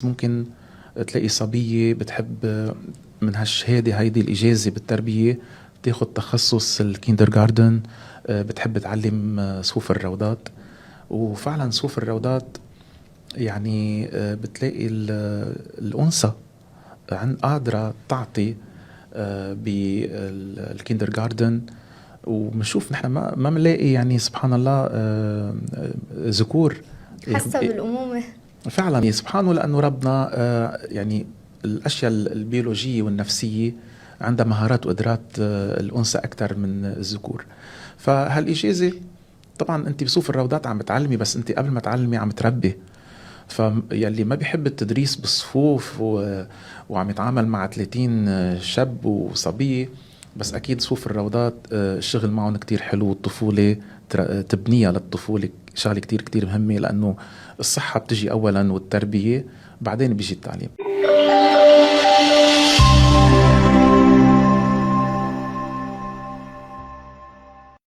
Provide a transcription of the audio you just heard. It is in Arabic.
ممكن تلاقي صبية بتحب من هالشهادة هيدي الإجازة بالتربية تاخد تخصص الكيندرغاردن، بتحب تعلم صفوف الروضات. وفعلا صفوف الروضات يعني بتلاقي الأنثى قادرة تعطي بالكيندرغاردن. وبنشوف نحن ما بنلاقي يعني سبحان الله ذكور حاسة بالأمومة. فعلا يعني سبحانه، لأنه ربنا يعني الأشياء البيولوجية والنفسية عندها مهارات وقدرات الأنثى أكثر من الذكور. فهالإجازة طبعا أنت بصوف الروضات عم بتعلمي، بس أنت قبل ما تعلمي عم تربي. فيلي ما بيحب التدريس بالصفوف وعم يتعامل مع 30 شاب وصبية، بس أكيد صفوف الروضات الشغل معهم كتير حلو. والطفولة تبنيها للطفولة شغلة كتير كتير مهمة، لأنه الصحة بتجي أولا والتربية بعدين بيجي التعليم.